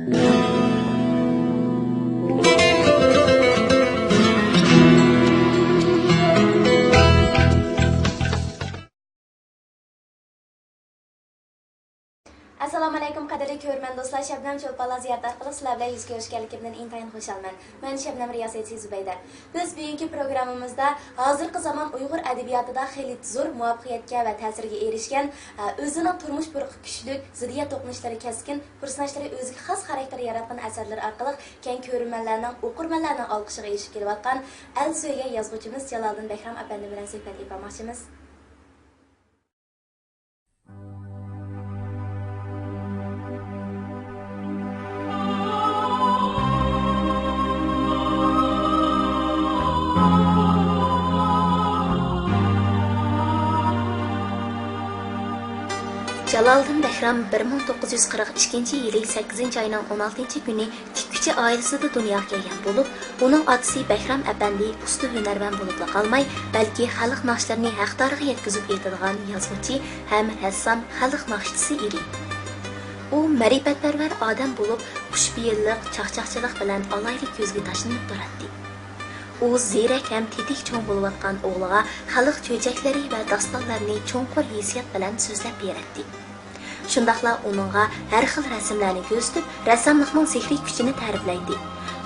Assalomu alaykum qadrli ko'rman do'stlar. Shabnam Cho'lponlar ziyorat orqali sizlar bilan yuz ko'rishganligimdan intayin xursandman. Men Shabnam Riyosatchi Zubayda. Biz bugungi programmamizda hozirgi zamon Uyg'ur adabiyotida xeyli zo'r muvaffaqiyatga va ta'sirga erishgan, o'zining turmush burqi kuchli, ziddiyat to'qinishlari keskin, personajlari o'ziga xos xarakter yaratgan asarlar orqali keng ko'rmanlarning, o'qirmanlarning olqishiga erishib kelayotgan al so'ygan yozuvchimiz Jaloliddin Bahrom apandi bilan suhbat etmoqchimiz. Jaloliddin Bahrom 1942 yili 8 ayning 16 kuni tikkuchi oilasida dunyoga kelgan bo'lib, uning otasi Bahrom apandi usta hunarvan bo'lib qolmay, balki xalq naqshlarini haqdoriga yetkazib etadigan yozuvchi ham rassom, xalq naqshchisi edi. U ma'rifatparvar odam bo'lib, xushbeyillik, chaqchaqchilik bilan alayli ko'zga tashlanib turardi. U ziyrak ham tetik cho'ng bo'layotgan o'g'liga xalq cho'jaklari va dostonlarini cho'nqur hissiyat bilan so'zlab berardi. Shundaqla uningga har xil rasmlarni ko'rsatib, rassomlikning sehriy kuchini ta'riflaydi.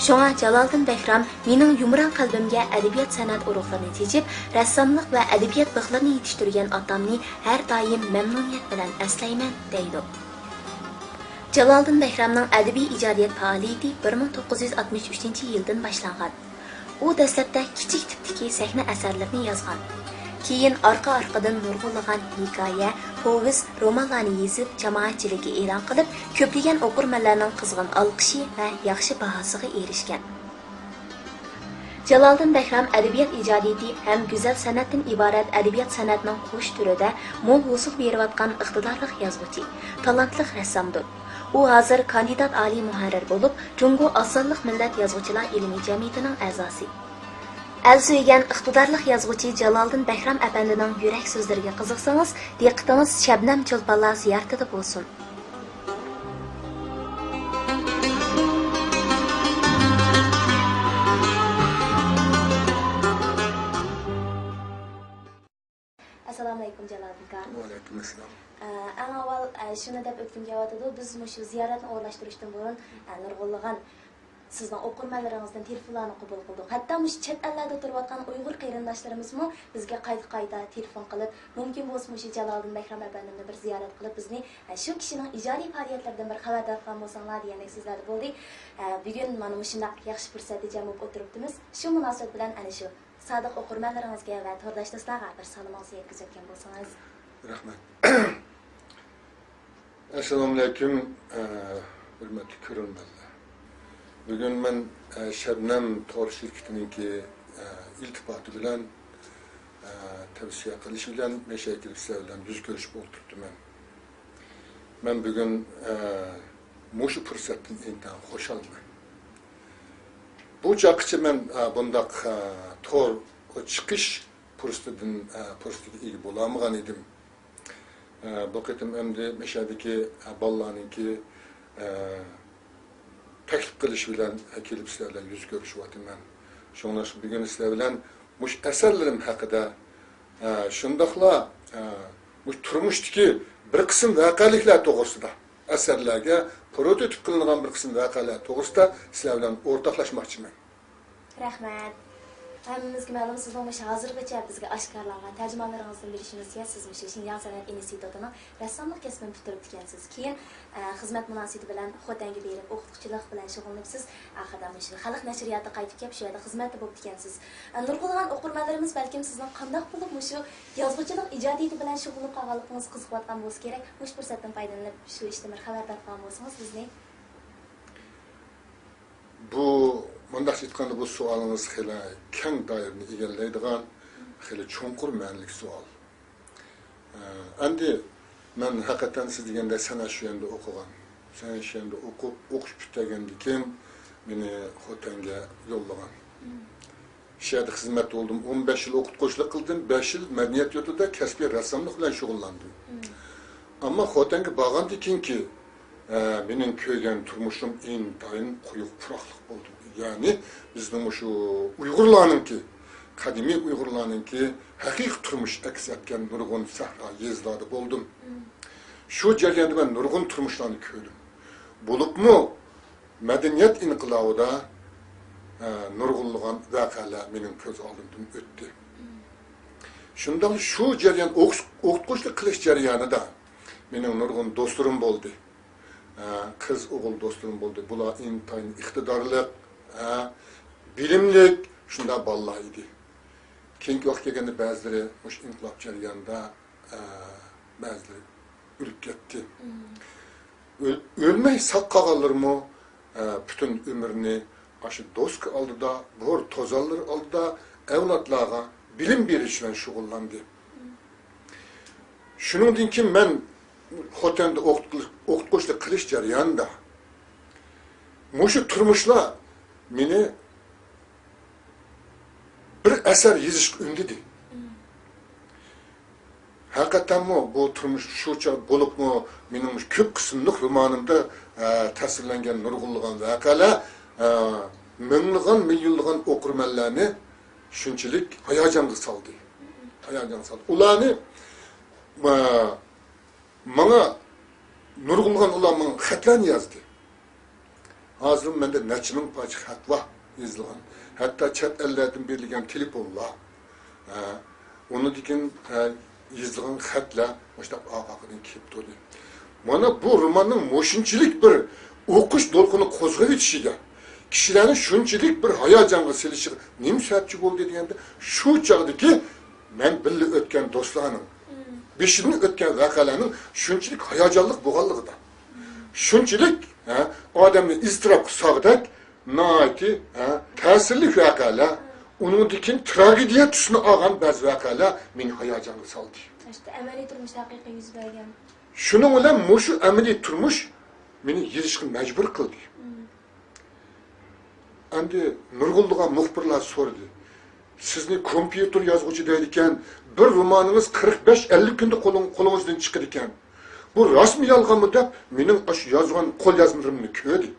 Shunga Jaloliddin Bahrom mening yumron qalbimga adabiyot san'at urug'larini tejib, rassomlik va adabiyot bixlarini yetishtirgan otamni har doim mamnuniyat bilan eslayman deydi. Jaloliddin Bahromning adabiy ijodiyat faoliyati 1963-yildan boshlangan. U dastlabda kichik tipdagi sahna asarlarini yozgan. Keyin orqa-orqadan nurg'unlagan hikoya, povest, romanlarni yozib, jamoatchilikka e'lon qilib, ko'plagan o'qirmanlarning qizg'in olqishi va yaxshi bahosiga erishgan. Jaloliddin Bahrom adabiyot ijodiyati ham go'zal san'atdan iborat adabiyot san'atining qo'sh turida mo'l hosil berayotgan iqtidorli yozuvchi, talantli rassomdir. U hozir kandidat oliy muharrir bo'lib, Jungo Osonliq millat yozuvchilar ilmiy jamiyatining a'zosi. Al-Suygan iqtidorli yozuvchi Jaloliddin Bahrom apandining yurak so'zlariga qiziqsangiz, diqqatingiz Shabnam Cho'lponlar ziyoratida bo'lsin. Assalomu alaykum Jaloliddin aka. Va alaykum assalom. Eng avval shuni deb o'tkim kelyotdi, biz shu ziyoratni o'ylashtirishdan burun nurg'unlagan sizning o'qirmanlaringizdan telefonlarni qabul qildik. Hatto chet ellarda turayotgan Uyg'ur qarindoshlarimiz-mu bizga qayta telefon qilib, mumkin bo'lsa shu Jaloliddin Bahrom apandini bir ziyorat qilib, bizni shu kishining ijodiy faoliyatlaridan bir xabardor qilgan bo'lsanglar degandek so'zlar bo'ldi. Bugun mana shunday yaxshi fursatda jam bo'lib o'tiribmiz. Shu munosabat bilan ana shu sodiq o'qirmanlaringizga va tordoshlaringizga bir salomingizni yetkazayotgan bo'lsangiz. Rahmat. Assalomu alaykum, hurmatli ko'ruvchilar. Bugun men Shabnam tor shirkatininki iltifoti bilan tavsiya qilish bilan mashayiklar bilan yuz ko'rishib o'tiribman. Men bugun mushu fursatdan intan xushalman. Bu chaqchi men bundaq tor chiqish fursatiga ega bo'lamagan edim. Bu qitim endi mashadagi bolalarningki taklif qilish bilan kelib sizlar bilan yuz ko'rishyapman. Shundan so'ng bugun sizlar bilan mush asarlarim haqida shundaqla mush turmushdagi bir qism voqeliklar to'g'risida asarlarga prototip qilingan bir qism voqealar to'g'risida sizlar bilan o'rtoqlashmoqchiman. Rahmat. Hammamizga ma'lum, sizning hozirgacha bizga oshkorlangan tarjimalaringizdan bilishimizcha, siz Shinjon san'at institutining rassomlik kasbini bitirib ekansiz. Keyin xizmat munosabati bilan Xotanga berib, o'qituvchilik bilan shug'ullanibsiz. Oxirida shu xalq nashriyotida qaytib kelib, shu yerda xizmatda bo'lib ekansiz. Nurg'ulg'an o'qirmanlarimiz balkim sizning qanday bo'lib shu yozuvchilik ijodiyati bilan shug'ullanib qolganligingiz qiziqayotgan bo'lsa kerak. Mush fursatdan foydalanib shu ishdan bir xabardor qilgan bo'lsangiz bizni. Bu Mundaq aytganda bu savolingiz xeyli keng doirani egallaydigan, xeyli cho'nqur ma'noli savol. Endi men haqiqatan siz deganda san'at shu yerda o'qigan. San'at shu yerda o'qish bitagandan keyin meni Xotanga yo'llagan. Shu yerda xizmat oldim. 15 yil o'qituvchilik qildim, 5 yil madaniyat yurtida kasbiy rassomlik bilan shug'ullandim. Ammo Xotanga borgandan keyinki mening ko'rgan turmushim intayin quyuq puroqliq bo'ldi. Ya'ni bizning shu Uyg'urlarningki, qadimiy Uyg'urlarningki haqiqiy turmush aks etgan nurg'un sahro yezlarda bo'ldim. Shu jarayonda men nurg'un turmushlarni ko'rdim. Bo'libmi madaniyat inqilobida nurg'unlagan voqealar mening ko'z oldimdan o'tdi. Shundan shu jarayon o'qituvchilik qilish jarayonida mening nurg'un do'stlarim bo'ldi. Qiz o'g'il do'stlarim bo'ldi. Bular intayin iqtidorli, bilimlik shunda bolalar edi. Keyingi vaqt kelganda ba'zilari o'sha inqilob jarayonida ba'zilari o'lib ketdi. Ölmey saq qolganlarmi bütün ömrünü aşı dost oldida, bor tozallar oldida avlodlarga bilim berish bilan shug'ullandim. Shuningdan keyin men xotanda o'qituvchilik qilish jarayonida mushu turmushlar meni bir asar yozishga undidi. Hakikaten bu turmuş şuça bulup mu benim köp kısımlık romanımda tasvirlengen nurgulluğun vakala minliğin, milyonluğun okurmenlerini şunçilik hayacanlı saldı. Hayacanlı saldı. Ulanı bana nurgulluğun ulanın xatlarını yazdı. Hazırım bende neçinin paçı xat var yazılgan. Hatta çat ellerden birliğen telefonla. Onu dikin yazılgan xatlar işte ağabeyden kelip durdu. Bana bu romanın moşunçilik bir okuş dolkunu kozgayıp etişiyle kişilerin şunçilik bir hayacanla selişi neyim sebepçi oldu diyende şu çağdaki ben birli ötken dostlarının beşini ötken vakalarının şunçilik hayacanlık boğallığı da. Şunçilik adamın iztirap sağdak naiti tesirli vakalar onun dikin tragediya tüsünü ağan bazı vakalar beni hayacanlı saldı. İşte ameliy turmuş haqiqiy yuz bergan. Şunun bilan mushu ameliy turmush meni yozishga majbur qildi. Endi nurg'ulliga muxbirlar so'radi. Sizni kompyuter yozuvchi deydi ekan, bir romaningiz 45-50 kunda qo'lingizdan chiqadi ekan. Bu rasmiy yolg'onmi deb mening shu yozgan qo'l yozmalarimni ko'rdi.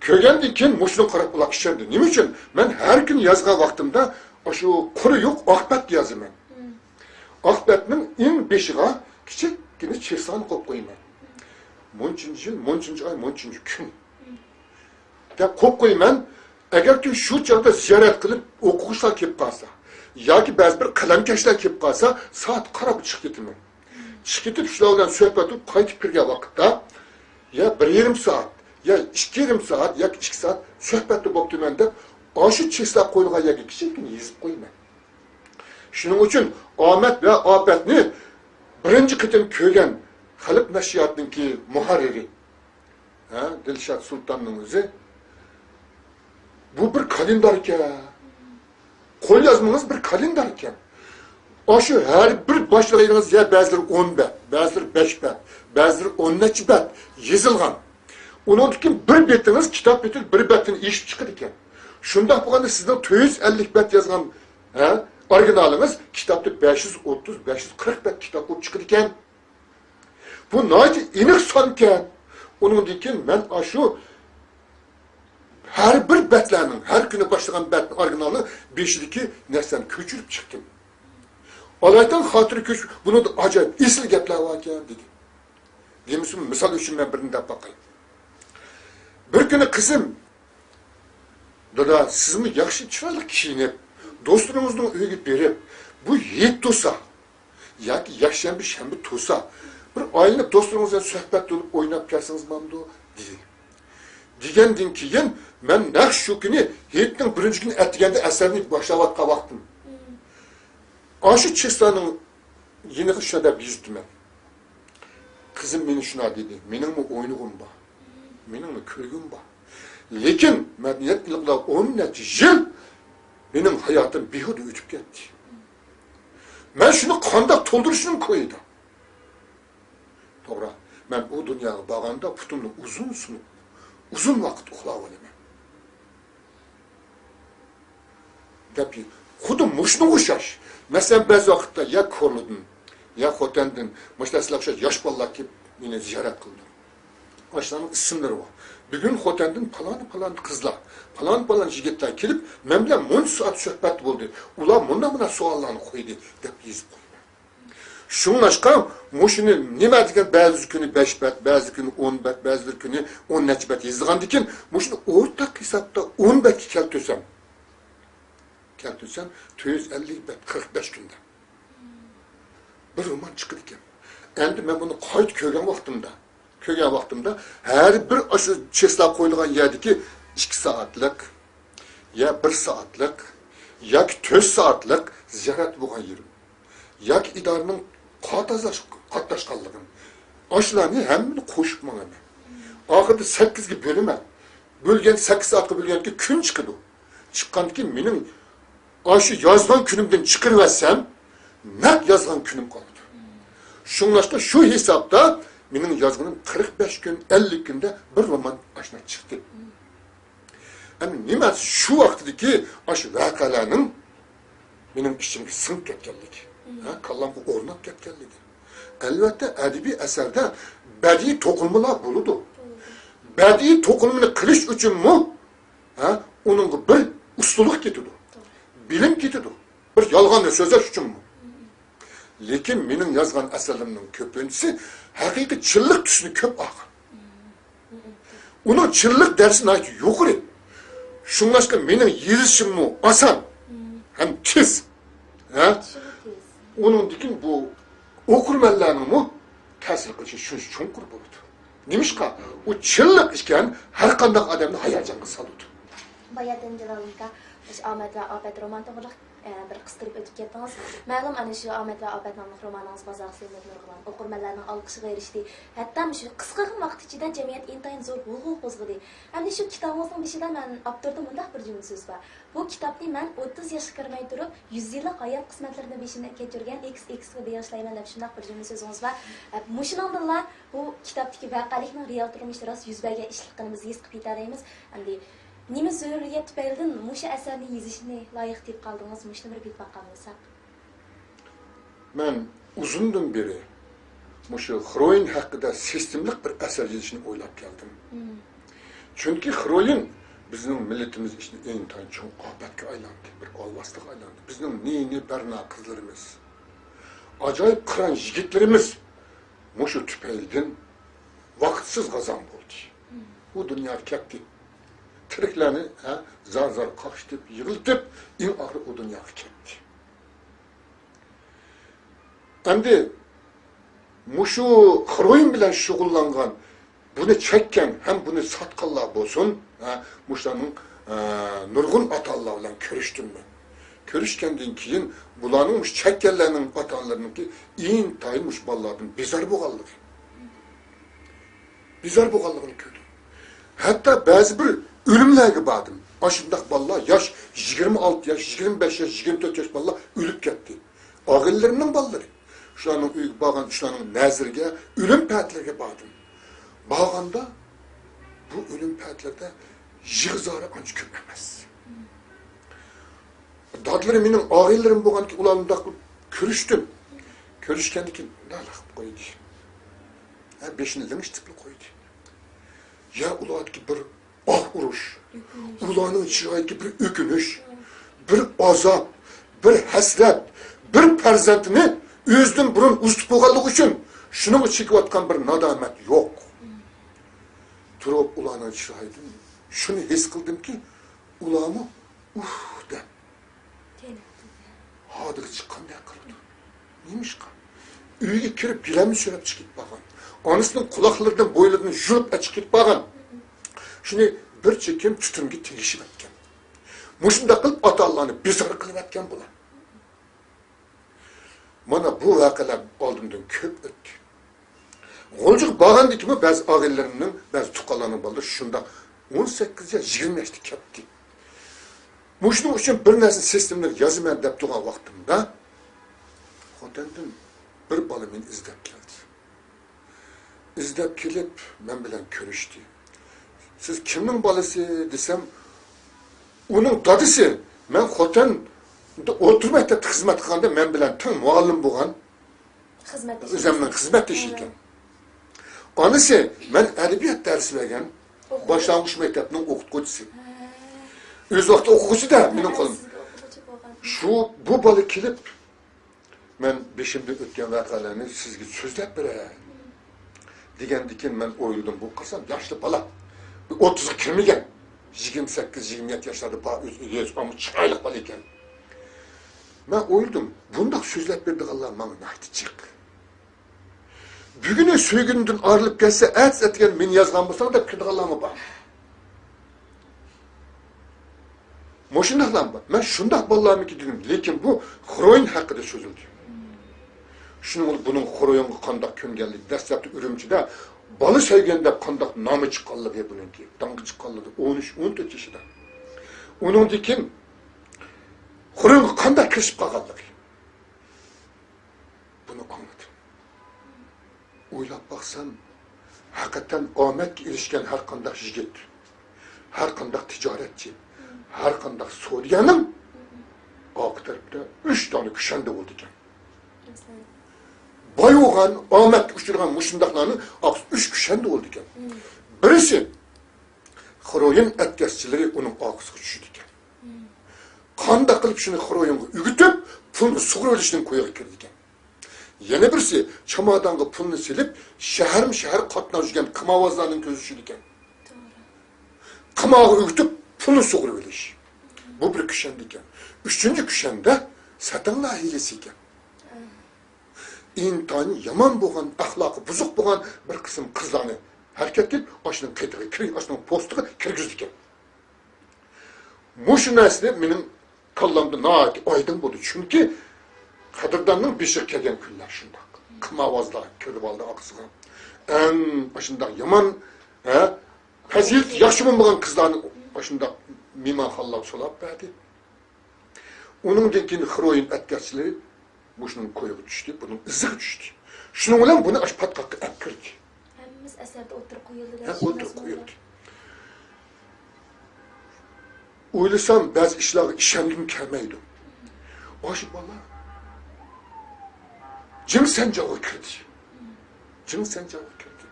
Ko'rgandan keyin mushuni qarab ular ishlardi. Nima uchun? Men har kun yozgan vaqtimda shu quri yo'q oqbat yozaman. Oqbatning eng beshiga kichikgina cheksan qo'yib qo'yaman. Munchunchi yil, munchunchi oy, munchunchi kun. Deb qo'yib qo'yaman. Agarki shu chog'da ziyorat qilib o'quvchilar kelib qolsa, yoki ba'zi bir qalamkashlar kelib qolsa, soat qarab chiqib ketaman. Chiqib ketib shular bilan suhbat qilib qaytib kirgan vaqtda ya 1,5 soat, ya 2,5 soat, yoki 2 soat suhbatda bo'libman deb, shu cheksa qo'yilgan yoki kichikgina yozib qo'yaman. Shuning uchun omad va ofatni birinchi qitim ko'rgan Xalq nashriyotninki muharriri Dilshod Sultonning o'zi bu bir kalendar ekan. Qo'l yozmangiz bir kalendar ekan. Shu har bir boshlig'ingiz ya ba'zilar 10 bet, ba'zilar 5 bet, ba'zilar 10 necha bet yozilgan. Undan keyin bir betingiz kitob beti bir betini eshib chiqadi ekan. Shunda bo'lganda sizning 250 bet yozgan originalimiz kitapta 530-540 bet kitap bo'lib chiqadi ekan. Bu nayt aniq son ekan. Undan keyin men shu har bir betlarning har kuni boshlagan bet originali 5dagi narsani ko'chirib chiqdim. Olaydan xotiri ko'ch buni ajoyib esli gaplar bor ekan dedi. Demisam misol uchun men birini deb boqay. Bir kuni qizim dada sizmi yaxshi chiroyli kiyinib do'stlaringizning uyiga berib bu yet to'sa yoki yakshanba shanba to'sa bir oylik do'stlaringiz bilan suhbat qilib o'ynab kelsangiz mamdu dedi. Degandan keyin men naq shu kuni yetning birinchi kuni atiganda asarni boshlayotgan vaqtim. Shu cheksaning yeniga shunda bizdim. Qizim meni shuna dedi. Meningmi o'ynug'im bor. Meningmi ko'rgim bor. Lekin madaniyat ilqlar 10 necha yil benim hayatım behuda o'tib ketdi. Men shuni qanday to'ldirishim qo'ydi. To'g'ri. Men bu dunyoga borganda putimni uzun vaqt uxlab olaman. Deb xuddi mushni o'xshash. Masalan, ba'zi vaqtda ya ko'rlidim, ya xotandim, mushtaslar o'xshash yosh bolalar kelib meni ziyorat qildi. Aşılarning isimleri var. Bugün Xotandan falan kızlar, falan yigitlar kelib, men bilan 10 soat suhbat bo'ldi. Ular bunda savollarni qo'ydi deb yozib qo'ygan. Shunlashqa, mushuni nima degan ba'zi kuni 5 bet, ba'zi kuni 10 bet, ba'zi kuni 10 necha bet yozgandan keyin mushuni o'rtaq hisobda 10 betga keltirsam 250 bet 45 kunda. Bir roman chiqdi ekan. Endi men buni qayt ko'rgan vaqtimda her bir aşı cheslab qo'yilgan yerdiki 2 soatlik ya 1 soatlik yoki 4 soatlik ziyorat bo'lgan yerim yoki idoraning qatnashganligim ashlarni hammani qo'shib manaman. Oxirida 8 ga bo'laman. Bo'lgan 8 soatga bo'lganki kun chiqadi. Chiqqanki mening aşı yozgan kunimdan chiqarib olsam, naq yozgan kunim qoladi. Shunlashqa shu hisobda mening yozganim 45 kun, 50 kunda bir roman aşına çıktı. Ama nima şu vaqtdagi aşı vaqalarning mening ishimga singib ketganligi, kallamga o'rnab ketganligi. Albatta adabiy asarda badiiy to'qilmalar bo'ladi. Badiiy to'qilmani qilish uchunmi, uning bir ustulik ketadi. Bilim ketadi. Bir yolg'onni so'zlash uchunmi? Lekin mening yozgan asarlarimning ko'pinchisi haqiqiy chillik tusini ko'p olgan. Uning chillik darsini yuqori. Shunlashqa mening yozishimni oson ham tez. Uningdiki bu o'qirmanlarning ta'sir qilishi shuncha chunqur bo'ladi. Nimishqa u chillik ekan har qanday odamni hayajonga soladi. Bayadan Jalolga Ahmet ve Abed roman to'g'ri bir qistirib o'tib ketdingiz. Ma'lum ana shu Ahmet ve Abed nomli romaningiz bozor sevimlilarning o'qirmanlarning olqishiga erishdi. Hatto shu qisqa vaqt ichida jamiyat intayin zo'r g'ulg'ul qo'zg'adi. Endi shu kitobimizning beshida men avtorda bunday bir jumla so'z bor. Bu kitobni men 30 yoshga kirmay turib 100 yillik hayot qismatlarini beshidan kechirgan XX ga beyashlayman deb shunday bir jumla so'zingiz bor. Mushinandilla bu kitobdagi voqelikning real turmushda rost yuz bergan ishliqligini biz his qilib yetaymiz. Endi nima zo'riyat tufaylidan mushu asarni yozishni loyiq deb qoldingiz? Mushni bir bitib qolmasak. Men uzundan beri mushu Xroyin haqida sistemlik bir asar yozishni o'ylab keldim. Chunki Xroyin bizning millatimiz ishni eng tanchon obatga aylandi, bir olvaslik aylandi. Bizning nini barna qizlarimiz, ajoyib qiron yigitlarimiz mushu tufaylidan vaqtsiz g'azam bo'ldi. Bu dunyo ketdi. Tiriklarni zar qaqshitib, yig'iltib, eng oxiri u dunyoga ketdi. Endi mushu Xroyin bilan shug'ullangan, buni chekkan, ham buni sotqanlar bo'lsin, mushlarning nurg'un ota-onalar bilan ko'rishdimmi? Ko'rishgandan keyin bularning mush chekkanlarning ota-onalariniki intayin mush bolalardan bezor bo'lganligini ko'rdim. Hatto ba'zi bir ölümlerge badım. Aşındaki balla yaş 26 yaş, 25 yaş, 24 yaş balla ölüp gitti. Ağıllarının balları. Şuanın uygu bağın, şuanın nezirge, ölüm pətlerge badım. Bağında bu ölüm pətlerde yığzarı anca köpemez. Dadları benim ağıllarım boğan ki ulanımda körüştüm. Körüşkendi ki ne alakıp koydu. Beşini demiştikli koydu. Ya uladı ki bir uruş, ulanın çırağındaki bir ökünüş, bir azap, bir hasret, bir farzandini özden burun ustup olganlık için şunun çekivatkan bir nadamet yok. Turab ulanın çırağıydım, şunu his kıldım ki ulamı de. Hadır çıkanday kıldı. Neymiş kan? Uyga kirip bilemi sürüp çıkıp bakın. Anasının kulaklarından boylarını jürüp açıkıp bakın. Şunu bir çekim tutunga tegishib etgan. Mushunda qilib ota-onani bezor qilib etgan bular. Mana bu voqealar oldimdan ko'p o'tdi. G'oljiq bag'andikmi ba'zi og'illarimning, ba'zi tuqqanlarning bolalar shunda 18 yosh, 20 yoshda ketdi. Mushuning uchun bir narsa sistemlar yozaman deb turgan vaqtimda Xotandan bir bola meni izlab keldi. Izlab kelib men bilan ko'rishdi. Siz kimning bolasi desam, uning dadisi. Men Xotan'da o'tirib maktabda xizmat qilganda men bilan teng muallim bo'lgan. O'zimning xizmatdoshi ekan. Anısı, ben edebiyat dersi vergen. Başlangıç mektebinin okutkucusu. Öz vakti okukucu da benim kolum. Bu balı kilip, ben beşimde ötken vakalarını sizge sözlep bire. Degendikin ben oyuldum bu kızım, yaşlı bala. 30'a kirmegen. 28-27 yaşlarda ama çıraylık bala iken. Ben oyuldum, bundak sözlep birdik Allah bana nahti çık. Bugüne söygündün arılıp gelse, etken men yazgan bolsang da kirdik Allah'ıma bak. Moşundaklan bak. Ben şundak ballarımı ki dedim. Lekin bu Horoyun hakkında sözüldü. Bunun Horoyun'a kandak köngellik. Dastlapta Ürümçi'de balı sevgende kandak namı çıkallığı bununki. Dangı çıkallığı. 13-14 yaşında. Onun dikim Horoyun'a kandak kesip kalkallığı. Bunu anladım. Oylap baksan hakikaten Ahmet ilişken her kandak jigit. Her kandak ticaretçi. Her kandak Suriye'nin arka tarafta 3 tane küşende oldu iken. Bayuğan, Ahmet uçturgan muşundaklarının 3 küşende oldu iken. Birisi Horoyun etkesçileri onun arkasına düşürdü iken. Kanda kılıp şunu Horoyun'u ügütüp pulunu suğur ölüşünün koyuğa girdi iken. Yine birisi çamadanğı pulunu silip şehir katına düşken kımavazlarının gözü düşürdü iken. Kımağı ügütüp pulunu suğur ölüş. Bu bir küşendi iken. Üçüncü küşende satanla hilesi iken. İntani yaman boğan, ahlakı buzuk boğan bir kısım kızlarını hareket edip aşının kıytığı, aşının postuğu kirgizdi iken. Muşu nesli benim kallamda naati aydın buldu. Çünkü Kadırdan'ın beşik kelgen küller şundak. Kımavazlar, körüvalda akısıga. En başında yaman, fazilet yaşımın boğan kızlarını başında mimar hallam solap verdi. Onun dinkini Horoyun etkisileri bu şunun koyuğu düştü, bunun ızığı düştü. Şunun olan bunu aş patkakı ekkirdi. Hemimiz eserde oturup koyuldu. Oturup koyuldu. Oylasam bazı işleri işendim kelmeydi. Aşı bana cim sencağı kirdi. Cim sencağı kirdi.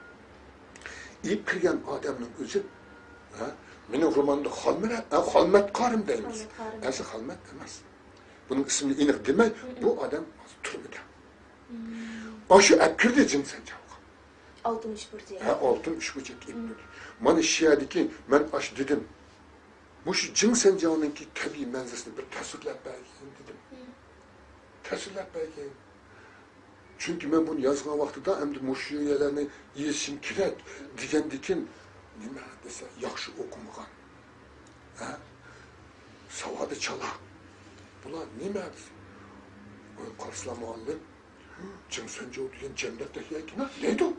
İyip kirgen adamın özü benim romanda Halmet Karım deyimiz. Esi Halmet demez. Bunun ismini inik demey, bu adam türbüde. Aşı ekkirdi cim sencağı. Altın üç burcu. Altın üç burcu ipnir. Bana şiyadiki, ben aş dedim. Muş cim sencağının ki tabi menzesini bir tasvirlep belgeyim dedim. Tasvirlep belgeyim. Çünkü ben bunu yazgan vaxtıda hem de muş üyelerini yesim kirek, diken nime dese, yaxşı okumuğan. Savadı çala. Bunlar nime dese? Karsla muallim, cim sencağı diyen cennetteki yakına, neydi o?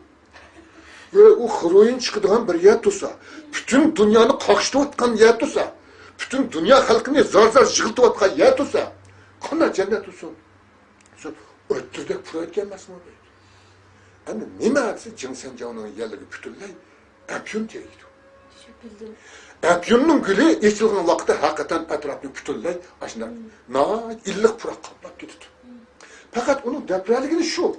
O Horoyun çıkıdığın bir yer tutsa, bütün dünyanı kakıştı atkan yer tutsa, bütün dünya halkını zar jığıltı atkan yer tutsa, kanlar cennet tutsun. Öttürdek pura gelmez mi o beydi? Yani nime adisi cin sencağının yerleri bütünley, Epyun deyildi. Epyun'un gülü içilgin vakitte hakikaten etrafını bütünley, aşında illik pura kaplap gitti. Fakat onun depreligini şu,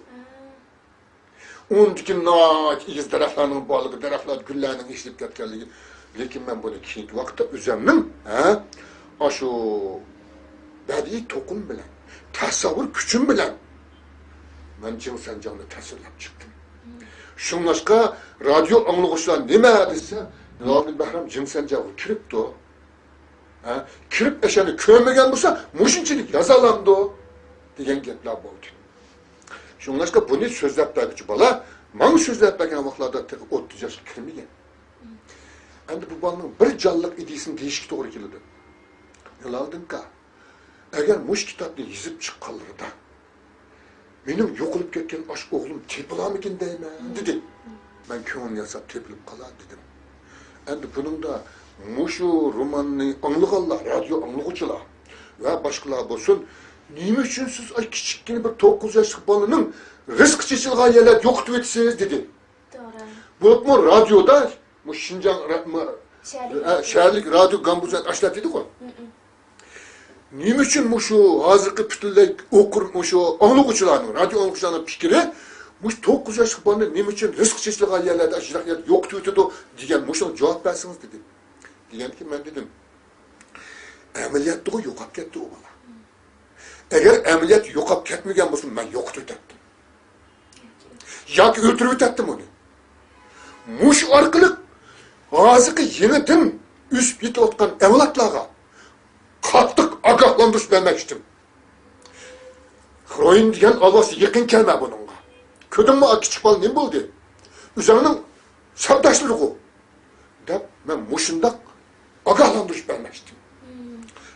Ondaki iz taraflarının bağlı, taraflar güllerinin işlep ketkenliği. Lekin ben bunu kiyinki vakitte üzemnim, aşu bedi tokum bilen, tasavvur küçüm bilen, ben cin sencağını tasvirlep çıktım. Şunlaşka radyo anlıqışlar nime dese, Nalgın Behram cin sencağı kiripti o. Kirip eşeni köymegen bulsa, muşinçilik yazalandı o. Diyen gepler boydu. Şunlaşka bunu sözlep belki bala, man sözlep belki vaxtlarda 30 yaş kirmegen. Endi bu balının bir canlılık idisini değişik doğru keldi. Yılardın ka, eğer muş kitapni yizip çıqqanlarida, benim yo'qolib ketgan aş oğlum tepilarmikin deyman dedi. Ben ko'nglim yasab tepilib qalar dedim. Endi bunun da muşu romanni anlıqanlar, radyo anlıqçılar ve başkalar bolsun, nima uchun siz kichikkina bir 9 yoshlik bolaning rizq chechilgan yerlar yo'qitib etsiz dedi. To'g'ri. Bu radyoda bu Şinjan şehirlik radyo gambuzat ashlat dedi-ku. Nima uchun shu hozirgi butunlay o'qir shu anlıqçılarning, radyo anlıqçılarning fikri mush 9 yoshli bolani nima uchun rizq chechilgan yerlarda shunaqa yer yo'qitib o'tadi degan mushuni javob bersangiz dedim. Deganki men dedim, amaliyotda yo'qolib ketdi u bola. Agar amaliyot yo'qolib ketmagan bo'lsa, men yo'qitib o'tdim. Yoki o'ltirib o'tdim uni. Mush orqali hozirgi yenidan üst ketayotgan avlodlarga qattiq ogohlantirish bermoqchidim. Xroin degan ovoz yaqin kelma buningga. Ko'dimmi kichik bola nima bo'ldi? O'zining savdoshlari ku deb men mushundaq ogohlantirish bermoqchidim.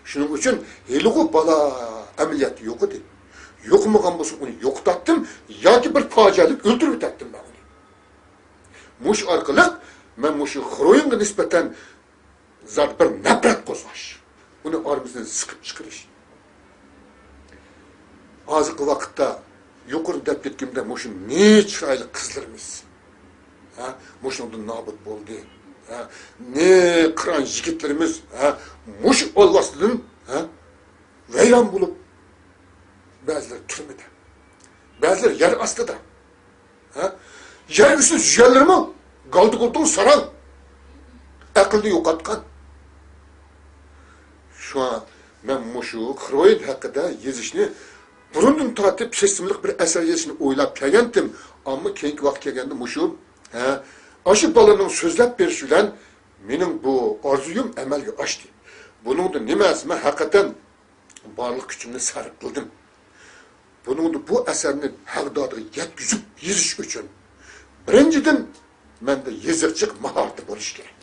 Shuning uchun heligu bola amaliyot yo'q edi. Yo'qmagan bo'lsa uni yo'qotdim yoki bir fojialik o'ldirib o'tdim men uni. Mush orqali men mush xroinga nisbatan zot bir nafrat qo'zg'ash. Uni oramizdan siqib chiqarish. Hozirgi vaqtda yuqori deb ketgimda mush ne chiroyli qizlarimiz. Ha, mushundan nobud bo'ldi. Ha, ne qiron yigitlarimiz, ha, mush olvasdan, ha, vayron bo'lib ba'zilar turmada. Ba'zilar yer ostida. Ha? Yer üstü jiyanlarımı qaldı qolduğun saran. Aqlni yo'qotgan. Şu an men mushu Xroin haqida yezishni burundan tortib kesimlik bir asar yezishni o'ylab kelgandim. Ammo keyingi vaqt kelganda mushu, ha, aşı balaning so'zlab berishi bilan mening bu orzuyum amalga oshdi. Buningda nima men haqiqatan barliq kuchimni sarf qildim. Buningda bu asarni haqdoriga yetkazib yerish uchun birinchidan menda yezikchilik mahorati bo'lishi kerak.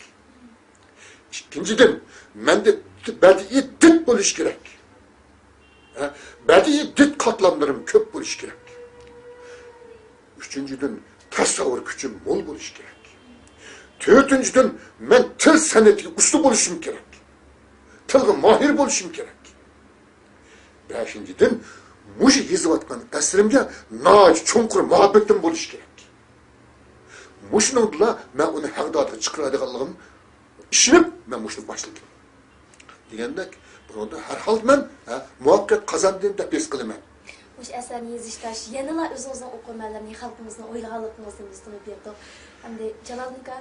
Ikkinchidan menda badiiy did bo'lishi kerak. Badiiy did qatlamlarim ko'p bo'lishi kerak. Uchinchidan tasavvur kuchim mo'l bo'lishi kerak. To'rtinchidan men til san'atiga usta bo'lishim kerak. Tilga mohir bo'lishim kerak. Beshinchidan mush yezayotgan asrimga noit chunqur muhabbatim bo'lishi kerak. Mushuningla men uni haqdoriga chiqaradiganligim ishonib men mushuni boshladim. Degandek, bunda har hol men muvaffaqiyat qozondim deb his qilaman. Mush asarni yezishda yanala o'zingizning o'qirmanlarning xalqimizni o'ylaganligingizni biz tunib berdik. Hamda Jaloliddin aka,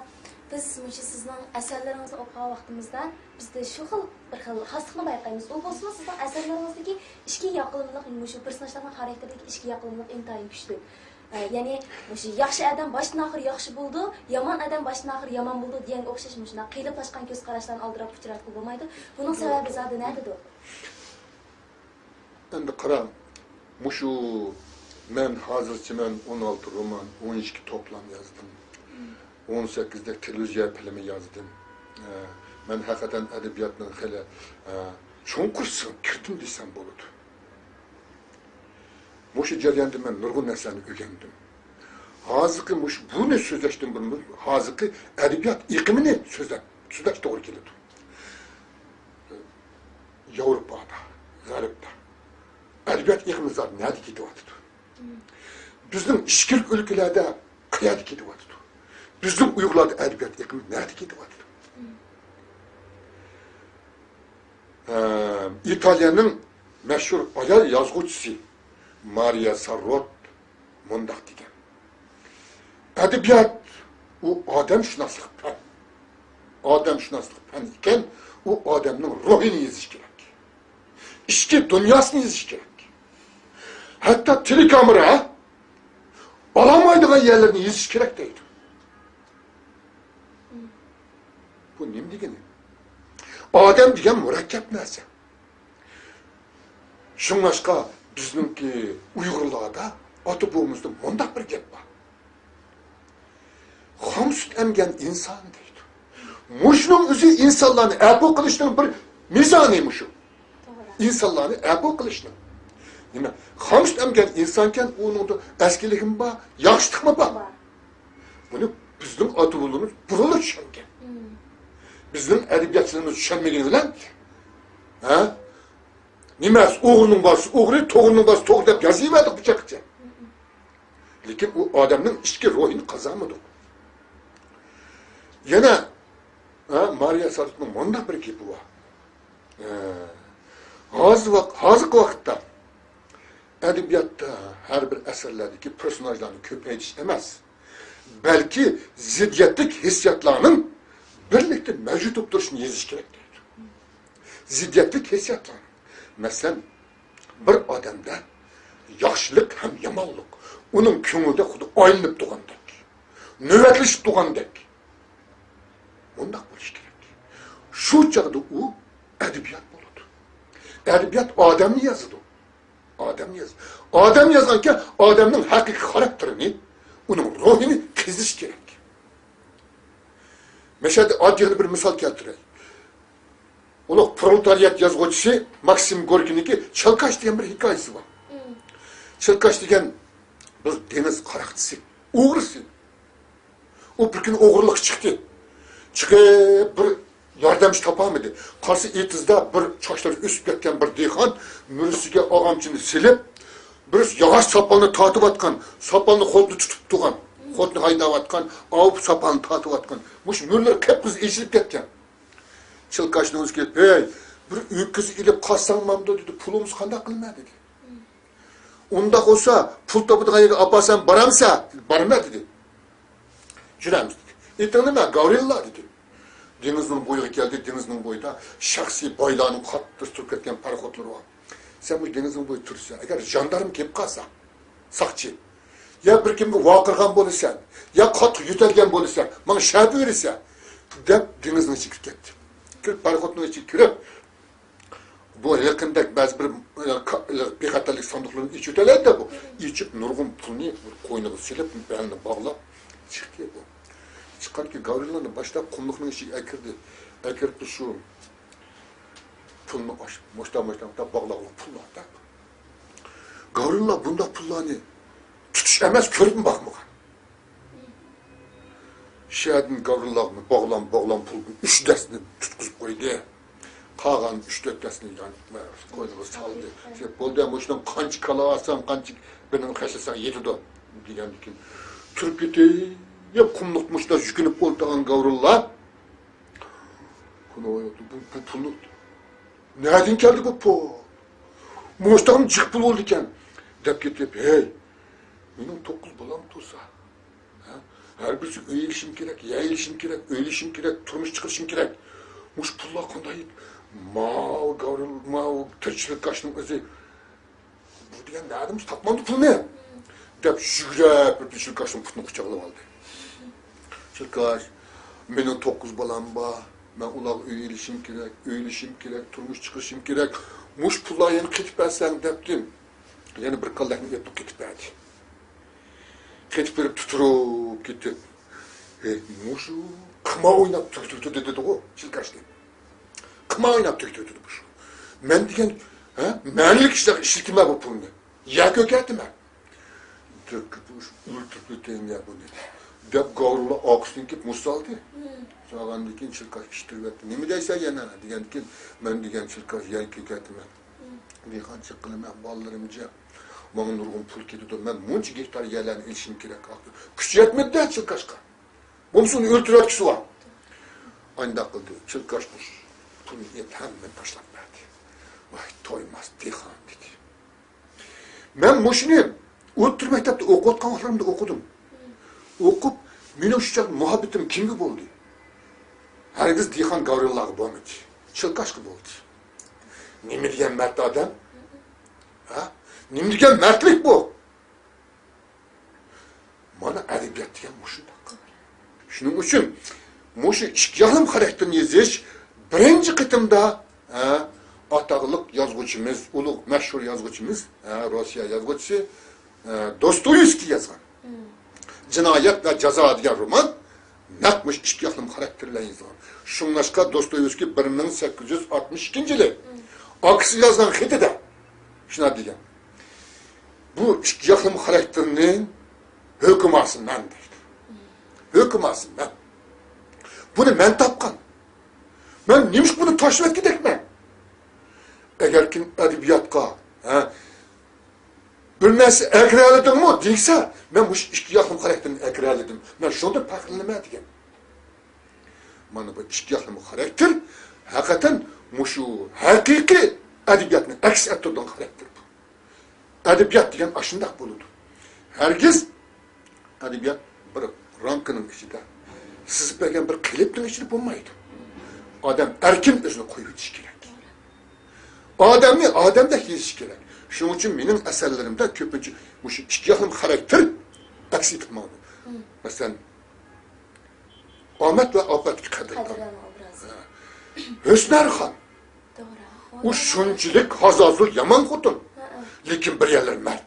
biz mush sizning asarlaringizni o'qigan vaqtimizda bizda shu xil bir xil xoslikni bayqaymiz. U bo'lsa sizning asarlaringizdagi ishga yoqimlilik, mush personajlarning xarakteridagi ishga yoqimlilik intayin kuchli. Yani mushi yaxshi adam boshdan oxir yaxshi bo'ldi, yomon adam boshdan oxir yomon bo'ldi degan o'xshash mushuna qiylib-tashqan ko'z qarashlarni oldirib uchratib bo'lmaydi. Buning sababi zodi nima? Endi qarang, mushu men hozircha 16 roman, 12 to'plam yozdim. 18 da televiziya filmi yozdim. Men haqiqatan adabiyotning xili chunqursin kirdim desam bo'ladi. Mushu jarayonda men nurg'un narsani o'rgandim. Hozirgi buni so'zlashdim buni, hozirgi adabiyot iqimini so'zlash to'g'ri keladi. Yevropada, G'arbda adabiyot iqimi zot nima ketyapti? Bizning ishkil o'lkalarda qayerga ketyapti? Bizning Uyg'urlarda adabiyot iqimi nima ketyapti? İtalyanın mashhur ayol yozuvchisi Maria Sarrot mundaq degan. Adabiyot u odamshunoslik fan. Odamshunoslik fan ekan, u odamning ruhini yezish kerak. Ishki dunyosini yezish kerak. Hatto telekamera olamaydigan yerlarni yezish kerak deydi. Bu nima degani? Odam degan murakkab narsa. Shunlashqa bizningki Uyg'urlarda ota-bobomizda mundaq bir gap bor. Xomsut emgan inson deydi. Mushning o'zi insonlarni abu qilishning bir mezoni mushu. İnsanlarni abu qilishning. Nima? Xomsut emgan insonkan uningda askiligim bor, yaxshilikmi bor? Buni bizning ota-bobolarimiz burunli tushungan. Bizning adabiyotchilarimiz tushunmagani bilan, ha? Nimas o'g'rining boshi o'g'ri, to'g'rining boshi to'g'ri deb yozyapti buchaqcha. Lekin u odamning ichki ruhini qazamadi. Yana Maria Sarrotning mundaq bir gapi bor. Hozirgi vaqtda Edebiyatda her bir eserlerdeki personajlarını köpeytiş emas. Belki ziddiyetlik hissiyatlarının birlikte mevcut olup duruşunu yazış gerektir. Ziddiyetlik hissiyatlar. Mesela bir adamda yaxşılık hem yamanlık onun köngülde xudu aylanıp durgandek, nöbetleşip durgandek. Ondak bo'lish kerak. Shu chog'da u adabiyot bo'ladi. Adabiyot odamni yozadi. Odam yaz. Odam yozganki odamning haqiqiy xarakterini, uning ruhini qizish kerak. Mesela oddiy bir misol keltiray. Ulug' proletariat yozuvchisi Maksim Gorkiniki Chalkash degan bir hikoyasi bor. Chalkash degan bir deniz qaroqchisi, o'g'risi. U bir kun o'g'irlik chiqdi. Chiqib bir yordamchi topolmadi. Qarshi etizda bir chochlari o'sib ketgan bir dehqon murisiga og'amchini silib, bir yog'och sopolni tortib atgan, sopolni qo'lda tutib turgan, qo'lni haydayotgan, ovib sopolni tortib atgan. Mush murlar qip-qiz eshilib ketgan. Chilkashni o'zi kelib, "Hey, bir o'kiz ilib qolsang mamdo" dedi. "Pulimiz qanday qilma" dedi. "Unda olsa, pul topadigan yerga opasan, boramsa?" "Borma" dedi. "Juramiz" dedi. "Etingni nima, Gavrilla" dedi. Denizning bo'yiga keldi, denizning bo'yida shaxsiy boylarning qattiq turib ketgan paraxotlar bor. Sen bu denizning bo'yida tursa, agar jandarm kelib qolsa, saqchi, ya bir kimga voqirgan bo'lsan, ya qattiq yutalgan bo'lsa, menga shab bersa, deb denizning ichiga ketdi. Kirib paraxotning ichiga kirib, bu yaqindagi ba'zi bir bexatarlik sanduqlarini ichib o'tadi bu. Ichib nurg'un pulni qo'yniga silib, belini bog'lab chiqdi bu. Çıkarken Gavrilla'nın başta kumlukların içine ekirdi. Ekirdi şu pulunu baştan bağlağılık pulunu da. Gavrilla bunda pullarını tutuş emez körüp mü bakmıyor. Şehadın Gavrilla'nın bağlan pulunu 3 desini tutkuzup koydu. Kağan 3-4 desini yani koyduğu saldı. Bolda boşundan kancık kalavasam, kancık benim kaşısan yedi de diyen dikin. Türkiye'de ya kumlukmuşlar yükünüp oltağın Gavrilla. Bu pulu. Nereden geldi bu pul? Moştağım cık pul oldu iken. Dep getip, hey, benim 9 balam tursa. Her birisi öylüşüm gerek, yayılışım gerek, öylüşüm gerek, turmuş çıkışım gerek. Muş pullar kondayı. Mav Gavrilla, mav tırçılık kaçtım özü. Bu diyen neredeymiş? Tapmandı pul ne? Dep şükrep bir tırçılık kaçtım putunu kucağılıp aldı. Çılkaş, benim 9 balam var, ben ular öylüşüm gerek, turmuş çıkışım gerek. Muş pullar yeni ketip etsen deptim. Yani bir kallarını yapıp ketip verdi. Ketip verip tuturup gitti. Muşu kıma oynap töktürdü dedi o, Çılkaş dedi. Kıma oynap töktürdü bu şu. Ben diyen, menlik işletime bu pulunu. Ya kökerdi mi? Döküp, ultup öteyim ya bu dedi. Dep Gavrilla oqishdan kelib musaldi. So'g'andan keyin Chilkash ishtirib etdi. Nima deysan yana degandan keyin men degan Chilkash yan ko'katiman. Dehqonchilik qilaman, bolalarimga menga nurg'un pul ketdi. Men muncha gektar yerlarni ilishim kerak. Kuch yetmadi Chilkashga. Bo'lmasa uni o'ltirayotgisi bor. Anda qildi. Chilkash bu pulni hamma tashlab berdi. Voy, to'ymas dehqon dedi. Men mushuni o'tirib maktabda o'qiyotgan vaqtlarimda o'qidim. Okup, benim şu muhabbetim kimge oldu? Herkes dehqon Gavrillaga bo'lmadi. Chilkashga bo'ldi. Nima degan mard odam? Ha? Nima degan mardlik bu? Mana adabiyot degan mushundoq. Shuning uchun mushu ikki yaxlim xarakterni yozish birinchi qitimda ataqliq yozuvchimiz, ulug' mashhur yozuvchimiz, Rossiya yozuvchisi Dostoyevskiy yozgan. Cinayet ve Ceza degan roman naqmış ikki yaxlim xarakterlar yozgan. Shunlashqa Dostoyevskiy 1862-yili akisi yozgan xatida shuna degan. Bu ikki yaxlim xarakterning hukmasidan deydi. Hukmasidan. Buni men topgan. Men nimish buni tashlab ketdikman. Agar kim adabiyotga, bir narsa akraladim deysa, men bu ikki yaxlim xarakterni akraladim. Men shunda farqlanaman degan. Mana bu ikki yaxlim xarakter haqiqatan mushu haqiqiy adabiyotni aks ettirgan xarakter bu. Edebiyat degan aşındak buludu. Herkes edebiyat bir rankının içinde. Sizip bergen bir klipnin içinde bulmaydı. Adam erkin özünü koyup yetiş gerek. Ademde yetiş gerek. Şunun için benim eserlerimde köpüncü, bu iki yakın karakter eksik etmeli. Mesela Ahmet ve Abed Kadir'den. Hüsnü Erhan. O şunçilik, hazazul yaman kutun. Lekin bir yerler mert.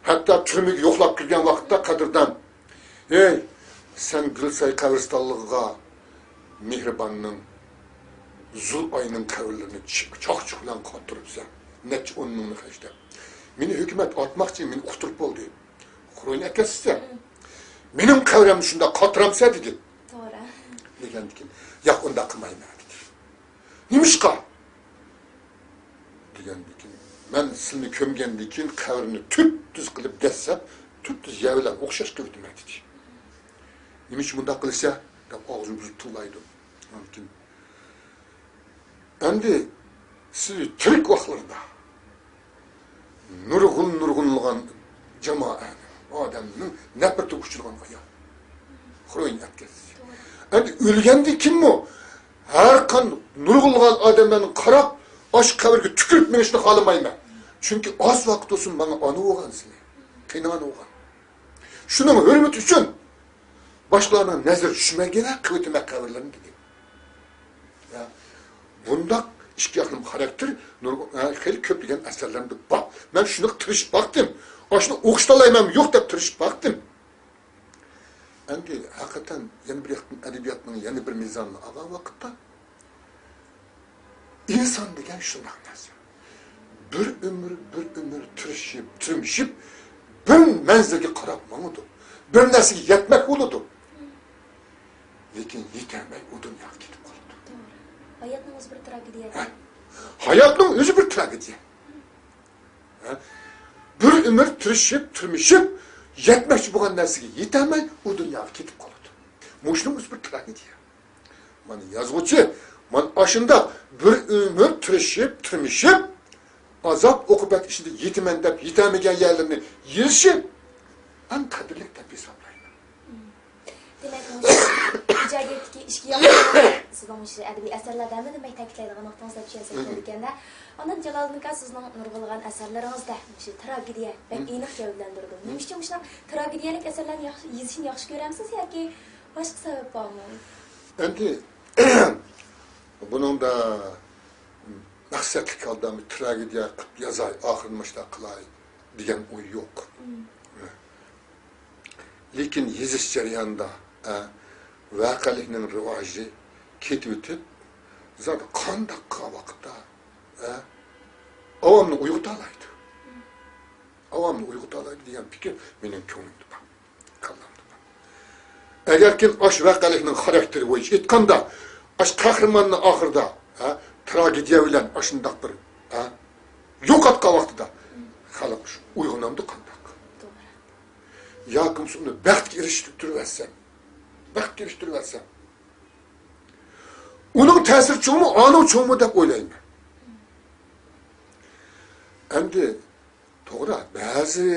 Hatta türmüge yoklap girgen vakitte Kadir'den. Hey, sen Gülsay kavristallığına Mihriban'ın Zul ayının kavurlarını çok lan kaldırıpsan. Neç onunla kaçtı. Meni hükümet atmak için meni kuturup oldu. Kuruyun ekesizse. Benim kavrem şunda kaldıramsa dedi. Doğru. Degen dikin. Ya onda kılmayın dedi. Nimişka? Degen dikin. Ben silini kömgen dikin kavrını tüp kılıp dessem tüp yavlan okşaş kıvdım dedi. Nimiş bunda kılırsa ağzımızı tullaydı. Dikin. Endi sizi Türk vaklarında nurgunluğun cemaat adamının nefreti uçurgan ayağı. Kuruyun etkisi. Endi ölgendi kim o? Her kan nurgunluğun adamların karab aşk kabirge tükürüp menişini kalamayım ben. Çünkü az vakit olsun bana anı oğan seni. Kıynan oğan. Şunun hürmet için başlarına nezir düşme gene kıvıtime kabirlerini dedi. Ya. Bunda iki yakınım karakter, heli köplegen eserlerimde bak. Ben şunu tırışıp baktım. Aşını okştalayım yok da tırışıp baktım. Endi hakikaten yeni bir edebiyatının yeni bir mizanını alan vakitte insan degen şundan mesela. Bir ömür tırışıp, tırmışıp bir menzilge karapmalıdı. Bir nesli yetmek oludu. Lekin yetemey o dünya gidip kaldı. Hayatın özü bir tragediya. Hayatın özü bir tragediya. Bir ömür tırmışıp, yetmekçi bulan nesliga yetemey o dünya gidip kaldı. Muşnun özü bir tragediya. Mani yazgıcı, man aşında bir ömür tırmışıp, azap okubet içinde yetimen dep, yetemegen yerlerini yirişip, en kadirlik dep hesaplayın. Demek icadiyetki işki yapmayın. Sizden şu edebi eserlerden mi demek ta'kidlaydigan noktanızda bir şey söylerkende. Ondan Jaloliddin sizning nurg'ulg'an eserlaringizda shu tragediya bek aniq gavdlandirdi. Nima uchun shu tragediyalik eserlarni yozishni yaxshi ko'ramsiz yoki boshqa sabab bormi? Endi bunun da maqsadli odamı tragediya qilib yazay, oxirini shunday qilay degan o'y yo'q. Lekin yozish jarayonida voqelikning rivoji ketib o'tib, zaten qandoq vaqtda avomni uyg'otalaydi. Avomni uyg'otalaydi degan fikr mening ko'nglimda bor. Qalbimda bor. Agarki ash voqelikning xarakteri bo'yicha aytganda, ash qahramonning oxirida tragediya bilan ashundoq bir yo'qotgan vaqtida xalq uyg'onamdi qandoq. Yoki shuni baxtga erishtirib versem. Uning ta'siri cho'mi, anu cho'mi deb o'ylayman. Endi to'g'ri, ba'zi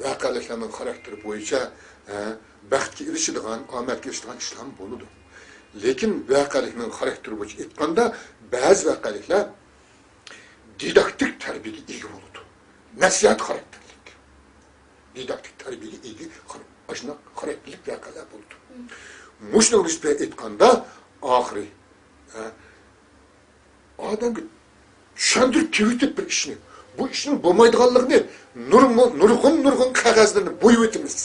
voqealarning xarakteri bo'yicha baxtga erishadigan, omadga erishadigan ishlar bo'ladi. Lekin voqealikning xarakteri bo'yicha aytganda, ba'zi voqealiklar didaktik tarbiyaga ega bo'ladi. Nasihat xarakterlik. Didaktik tarbiyaga ega ashuna xarakterlik voqealar bo'ladi. Mushuni nisbatan aytganda, oxiri odamga tushuntirib kevitib bir ishni, bu ishning bo'lmaydiganligini nurg'un qog'ozlarni bo'yib o'tamiz.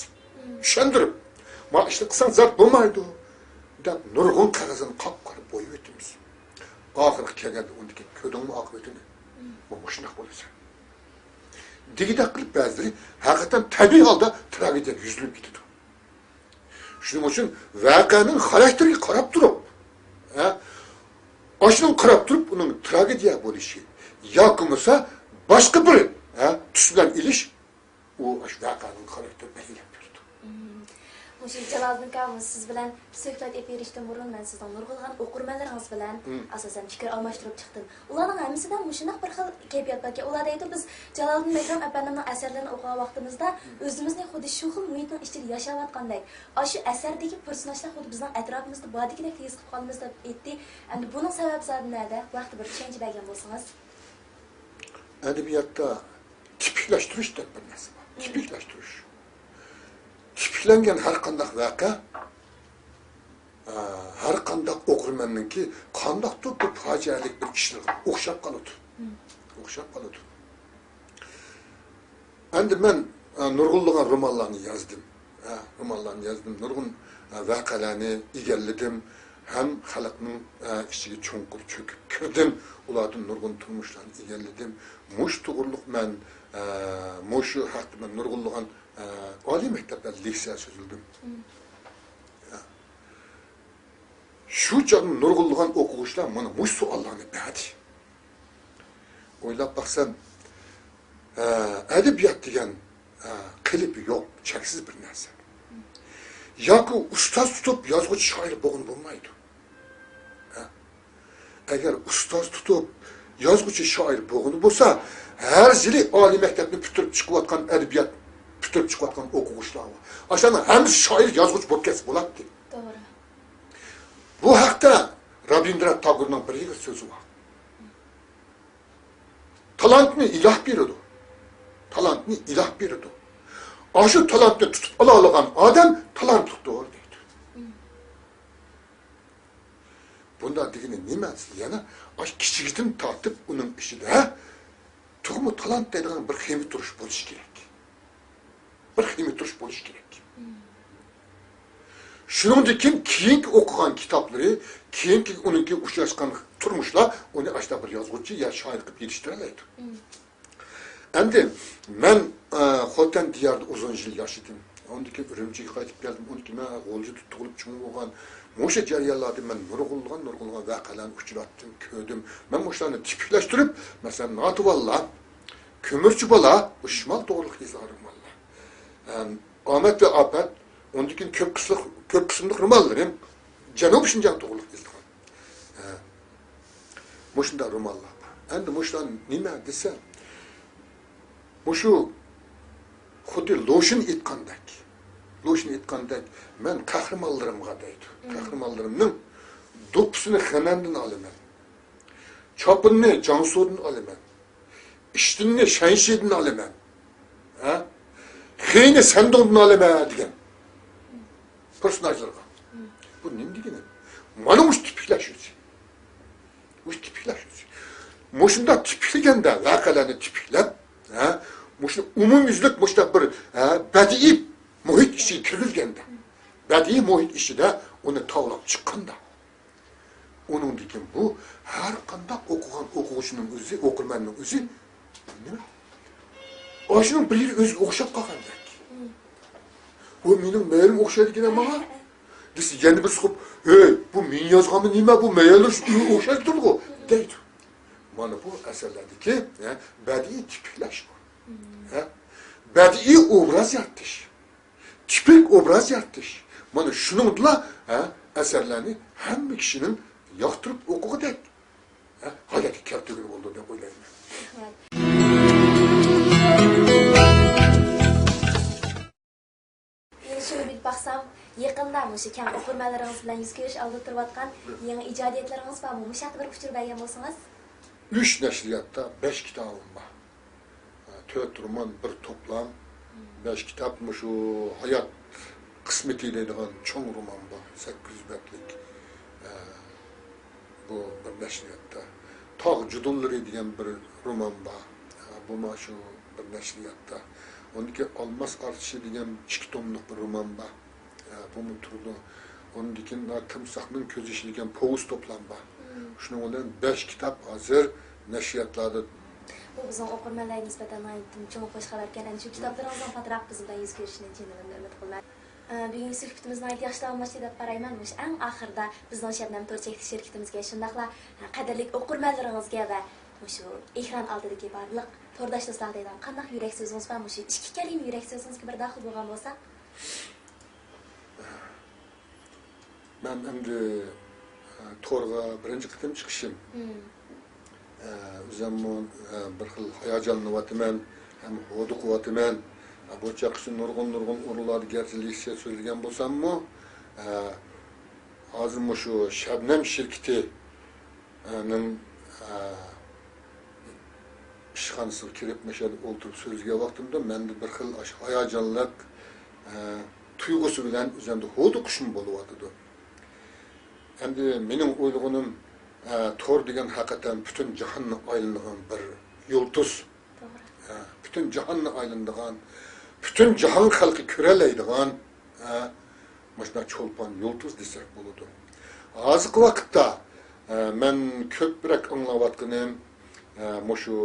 Tushuntirib, "Ma ishni qilsang zot bo'lmaydi" deb nurg'un qog'ozlarni qop-qora bo'yib o'tamiz. Oxirgi kelganda undagi ko'dingmi oqibatini bu shunaqa bo'lsa. Digida qilib ba'zilari haqiqatan tabiiy holda tragediya yuzlanib ketadi. Shuning uchun voqeaning xarakteriga qarab turib, ashuni qarab turib uning tragediya bo'lishi yoki bo'lmasa boshqa bir tus bilan ilish u voqeaning xarakterini belgilab beradi. Muşu Jaloliddin aka siz bilan suhbat ep berishdan burun men sizning nurg'ulg'an o'qirmanlaringiz bilan asosan fikr almashtirib chiqdim. Ularning hammasidan mushunaq bir xil kayfiyat borki, ular deydi biz Jaloliddin Behram apanning asarlarini o'qigan vaqtimizda o'zimizni xuddi shu xil muhitning ichida yashayotgandek, shu asardagi personajlar xuddi bizning atrofimizda borligidek his qilib qolamiz deb aytdi. Endi buning sababi zodi nada? Vaqti bir tushuncha bergan bo'lsangiz. Edebiyatda tipiklashtirish deb bir narsa bor. Tipiklashtirish. Tipiklangan har qanday voqea har qanday o'qirmanningki qandaqdir bir fojialik bir ishlarga o'xshab qoladi. O'xshab qoladi. Endi men nurg'unlagan romanlarni yozdim. Nurg'un voqealarni egalladim. Hem xalqning ichiga cho'nqur cho'kib kirdim. Ularning nurg'un turmushlarini egalladim. Mush to'g'riliq men mushu haqda men nurg'unlagan oliy maktabda leksiya so'zildim. Shu chog'da nurg'unlagan o'quvchilar mana mush savollarni berdi. O'ylab baqsam, adabiyot degan qilipi yo'q, cheksiz bir narsa. Yoki ustoz tutib yozuvchi shoir bo'lgan bo'lmaydi. Agar ustoz tutib yozuvchi shoir bo'lgan bo'lsa, har yili oliy maktabni bitirib chiqayotgan adabiyot bitirib chiqayotgan o'quvchilar bor. O'shani hammasi shoir yozuvchi bo'lib ketsa bo'ladi. To'g'ri. Bu haqda Rabindranath Tagorning bir yigit so'zi bor. Talantni iloh beradi. Talantni iloh beradi. Aşı talantni tutib ola olgan odam talantlidir deydi. Bunda degani nima? Yana aş kichikdan tortib uning ichida tug'mi talant deydigan bir xiymat turish bo'lishi kerak. Bir xiymat turish bo'lishi kerak. Shuningdek keyingi o'qigan kitoblari, keyingi uningga uchrashgan turmushlar uni ashta bir yozuvchi ya shoir qilib yetishtiradi. Endi men Xotan diyarda uzun yil yaşadım. Ondaki Ürümchiga qaytib keldim. Ondaki men G'o'lji tug'ilib cho'ng bo'lgan o'sha jarayonlarda men nurg'ulg'an voqealarni uchratdim, ko'rdim. Men o'shalarni tipiklashtirib, masalan, Natuvalla, Ko'mirchi bola, bu shimol to'g'riliq yozlarim vallah. Ahmet ve Afat, ondaki ko'p qismli romanlarim Janubiy Shinjang to'g'riliq yozilgan. Mushunda romanlar bor. Endi mushlar nima desa, Muşu xuddi Lo'shin aytgandek, men qahramonlarimga deydi. Qahramonlarimning do'ppisini Xanandan olaman. Chopinni Jansudan olaman. Ishtinni Shanshidan olaman. Xeyni Sandondan olaman degan personajlarga. Bu nima degani? Mana mush tipiklash. Mushunda tipiklaganda voqealarni tipiklab Muşta umumyüzlük muşta bir badiiy muhit işi kirilganda, badiiy muhit işida onu tavlab chiqqanda, onun degan bu har qanday o'qigan o'quvchining o'zi, o'qirmanning o'zi nima? O'shining bir yeri o'ziga o'xshab qolgandek. Bu mening meyelim o'xshaydigan menga. Biz yana bir chiqib, "Hey, bu men yozganmi nima? Bu meyelim o'xshaydi turgu" deydi. Mana bu asarlardagi badiiy tipiklash. Badiiy obraz yaratish, tipik obraz yaratish. Mana shuningla asarlarni hamma kishining yoqtirib o'qigudek hayotga keltirgan bo'ldi deb o'ylayman. Endi shuni bilib baxsam, yaqinda o'sha kam o'qirmanlaringiz bilan yuz ko'rish oldi turayotgan yangi ijodiyatlaringiz bormi? O'sha haqida bir uchur bergan bo'lsangiz. 3 nashriyatda 5 kitobim bor. 4 roman, bir toplam, 5 kitap şu hayat kısmetiyle deydigan çoğun roman var. 800 betlik. Bu bir nashriyatda. Tağ Judulları degan bir roman var. Bu şu bir nashriyatda. Ondaki Almas Artçı degan 2 tomlik bir roman var. Bu mu turdu. Ondaki Timsahning ko'zi ishi degan povest toplam var. Shuning bilan 5 kitap hozir nashriyatlarda. Bu bizning o'qirmanlarga nisbatan aytdim, cho'ng qo'sh xabar ekan. Shu kitoblaringizdan fatraq biz bilan yuz ko'rishni jinimdan umid qilaman. Bugungi suhbatimizni yaxshi davomlashdi deb qarayman. Mush eng oxirida bizning Shabnam To'rchakli shirkatimizga shundaqla qadrli o'qirmanlaringizga va shu ekran oldidagi barliq to'rdosh do'stlardan qanday yurak so'zingiz va shu ikki kalima yurak so'zingizga bir daxl bo'lgan bo'lsa, Ben endi to'rga birinchi qitim chiqishim. O'zimni bir xil hayajonlanyapman, ham hodiqyapman. Bu chaqishni nurg'un o'rinlarda gerchilikcha so'zlagan bo'lsam-mu, hozir shu Shabnam shirkatining ishxonasiga kirib mashada o'tirib so'zlagan vaqtimda menda bir xil hayajonlik tuyg'usi bilan o'zimda hodiqishim bo'lyapti. Endi mening o'ylaganim to'r degan haqiqatan butun jahonni aylanadigan bir yulduz. Butun jahonni aylanadigan, butun jahon xalqi ko'ralaydigan mana cho'lpon yulduz desak bo'ladi. Hozirgi vaqtda men ko'proq anglayotganim shu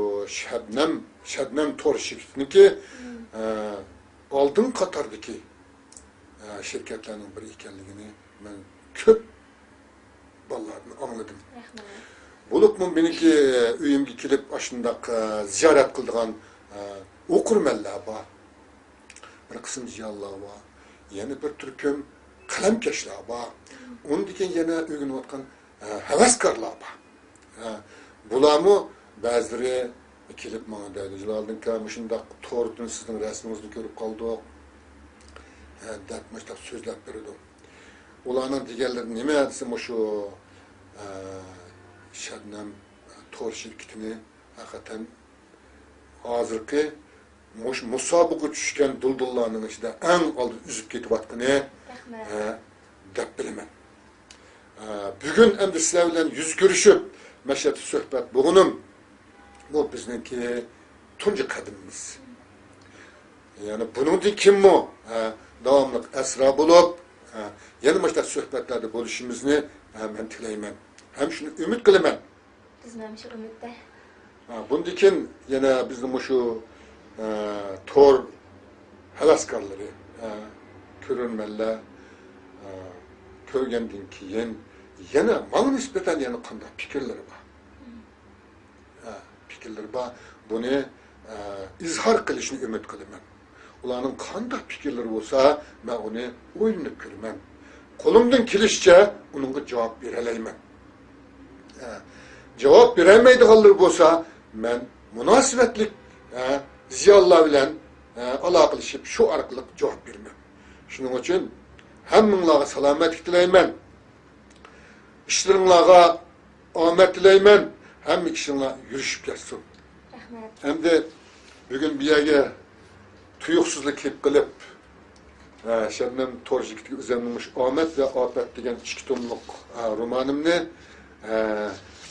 Shabnam to'r shirkatiniki oldin qatordagi shirkatlarning biri ekanligini men ko'p ballarni anladım. Bo'libmi meniki uyimga kelib ashundaq ziyorat qiladigan o'qirmanlar bor. Bir qism ziyonlar bor. Yana bir turkum qalamkashlar bor. Undan keyin yana o'rganayotgan havaskorlar bor. Bularmi ba'zilari kelib menga deydi, "Jaloliddin aka, shundaq to'g'ridan sizning rasmingizni ko'rib qoldik." deb mashtab so'zlab berdi. Ularning deganlari nima desam shu Shabnam to'r shirkatini haqiqatan hozirgi musobaqa tushgan duldullarning ichida eng oldin uzib ketayotgani deb bilaman. Bugun endi sizlar bilan yuz ko'rishib mashhad suhbat bo'lganim bu bizniki tunji qadimimiz. Ya'ni buningdan kimmi davomli asra bo'lib yana mashhad suhbatlarda bo'lishimizni men tilayman. Hem şunu ümit qilaman. Bizning shu umidda. Bundan keyin yana bizning shu to'r havaskorlari, ko'rganlar ko'rgandan keyin yana menga nisbatan yana qanday fikrlari bor. Fikrlari bor. Buni izhor qilishni umid qilaman. Ularning qanday fikrlari bo'lsa, men uni o'ylanib ko'raman. Qo'limdan kelishicha uningga javob bera olaman. Cevap veremeydiğanlar bo'lsa, men münasibetlik ziyonlar bilan aloqalashib shu orqali javob beraman. Shuning uchun hammanglarga salomatlik tilayman. İşlaringlarga omad tilayman. Hamma ishinglar yurishib ketsin. Rahmat. Endi bugun bu yerga tuyuqsizlik qilib Shabnam to'r shirkatiga o'zimning omad va ofat degan 2 tomlik romanimni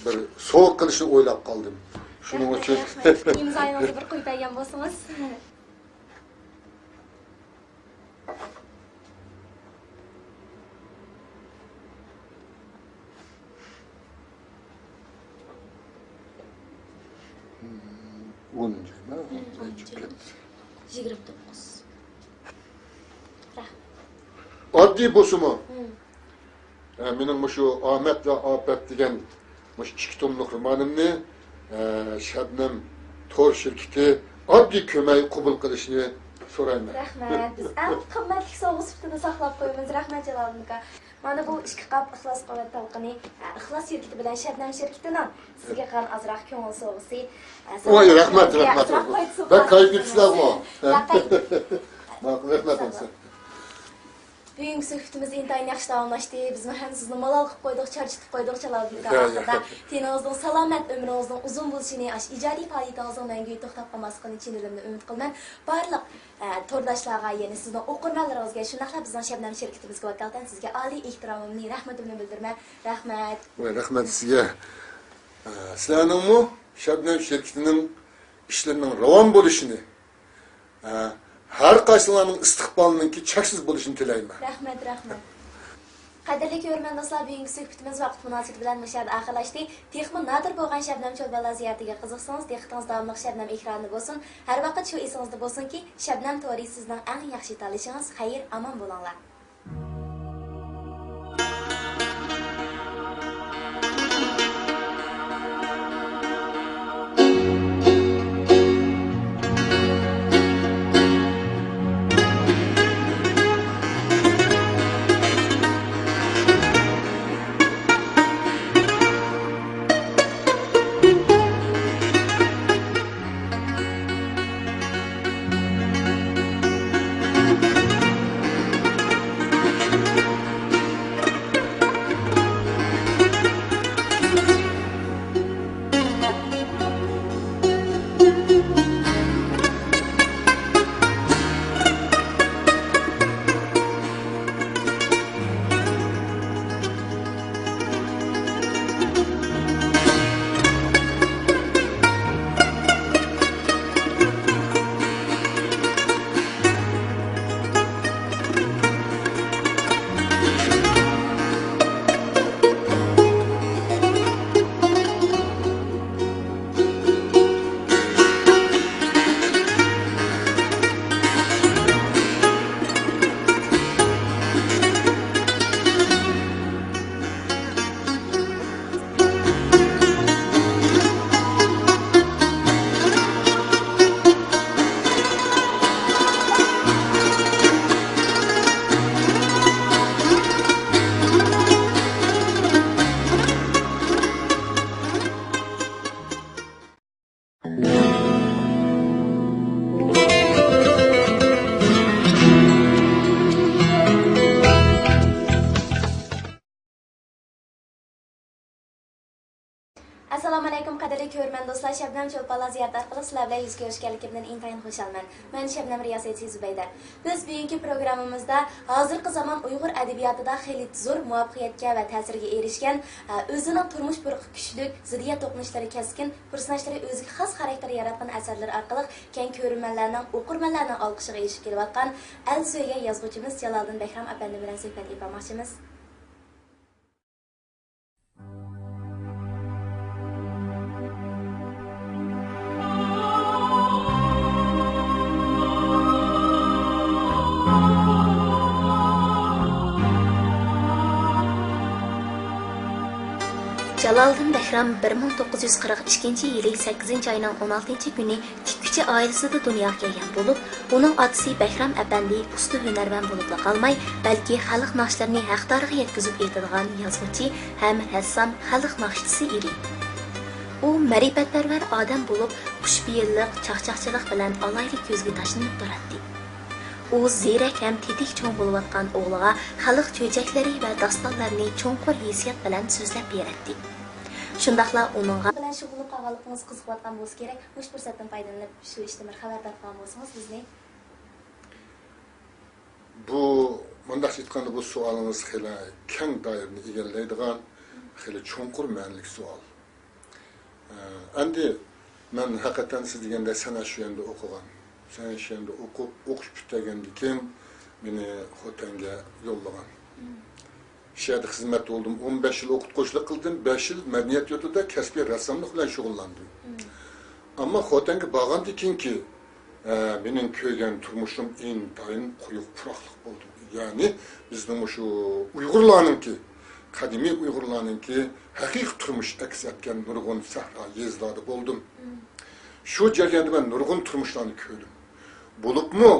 bir so'q qilishni o'ylab qoldim. Shuning uchun imzoingizni bir qo'yib bergan bo'lsangiz. Oddiy bo'lsa-mu? Mening shu omad va ofat degan 2 tomlik romanimni Shabnam to'r shirkati oddiy ko'mak qabul qilishni so'rayman. Rahmat. Biz eng qimmatli sovg'a sifatida saqlab qo'yamiz. Rahmat Jaloliddin aka. Mana bu 2 qop ixlos qo'lat talqini, ixlos shirkati bilan Shabnam shirkatidan sizga qan azroq ko'ngil sovg'asi. Voy, rahmat. Ben kayfiyetsizlar bu. Rahmat. Bugungi suhbatimiz intayin yaxshi davomlashdi. Biz ham sizni malol qilib qo'ydik, charchitib qo'ydik Jaloliddin aka. Teningizning salomat, umringizning uzun bo'lishini, ijodiy faoliyatingizning mangu to'xtab qolmasligini chin dilimdan umid qilaman. Barliq to'rdoshlarga, ya'ni sizning o'qirmanlaringizga, shundaqla bizning Shabnam shirkatimizga vakolatan sizga oliy ehtiromimni, rahmatimni bildiraman. Rahmat. Voy, rahmat sizga. Sizlarning Shabnam shirkatining ishlarining ravon bo'lishini har qaysilarning istiqbolininki cheksiz bo'lishini tilayman. Rahmat. Qadrli ko'rmandoshlar, bugungi suhbatimiz vaqt munosabati bilan mashhad oxirlashdi. Texmi nadir bo'lgan Shabnam cho'lbalar ziyaratiga qiziqsangiz, diqqatingiz davomli Shabnam ekrani bo'lsin. Har vaqt shu esingizda bo'lsinki, Shabnam to'ri sizning eng yaxshi tanishingiz. Xayr, omon bo'linglar. Assalomu alaykum qadrli ko'rman do'stlar. Shabnam Cho'lponlar ziyarati orqali sizlar bilan yuz ko'rishganligimdan intayin xursandman. Men Shabnam Riyosatchi Zubayda. Biz bugungi programmamizda hozirgi zamon Uyg'ur adabiyotida xeyli zo'r muvaffaqiyatga va ta'sirga erishgan, o'zining turmush burqi kuchli, ziddiyat to'qinishlari keskin, personajlari o'ziga xos xarakter yaratgan asarlar orqali keng ko'rmanlarning, o'qirmanlarning olqishiga erishib kelayotgan al so'ygan yozuvchimiz Jaloliddin Bahrom apandi bilan suhbat etmoqchimiz. Jaloliddin Bahrom 1942 yılı 8 ayının 16 günü tikkuchi ailesida dunyoga kelgan bo'lib, uning otasi Bahrom apandi usta hunarvan bo'lib qolmay, balki xalq naqshlarini haqdoriga yetkazib aytadigan yozuvchi ham rassom, xalq naqshchisi edi. U ma'rifatparvar odam bo'lib, xushbeyillik, chaqchaqchilik bilan alayli ko'zga tashlanib turardi. U ziyrak ham tetik cho'ng bo'layotgan o'g'liga xalq cho'jaklari va dostonlarini cho'nqur hissiyat bilan so'zlab berardi. Shundaqla uningga bilan shug'ullanib qolganligingiz qiziqayotgan bo'lsa kerak. Mush fursatdan foydalanib shu ishdan bir xabardor qilgan bo'lsangiz bizni. Bu mundaq aytganda bu savolingiz xeyli keng doirani egallaydigan, xeyli cho'nqur ma'noli savol. Endi men haqiqatan siz deganda sana shu yerda o'qigan. Sen shu yerda o'qish bitgandan keyin meni Xotanga yo'llagan. Şehirde hizmet oldum. 15 yıl okutkoçluk kıldım. 5 yıl medeniyet yurtunda kasbiy rassomlik bilan shug'ullandim. Ama Xotenga borgandan ki mening ko'rgan turmushim intayin quyuq puroqlik bo'ldi. Ya'ni bizning shu Uyg'urlarninki, qadimiy Uyg'urlarninki haqiqiy turmush aks etgan nurg'un sahro yezlarda bo'ldim. Shu jarayonda men nurg'un turmushlarni ko'rdim. Bo'libmi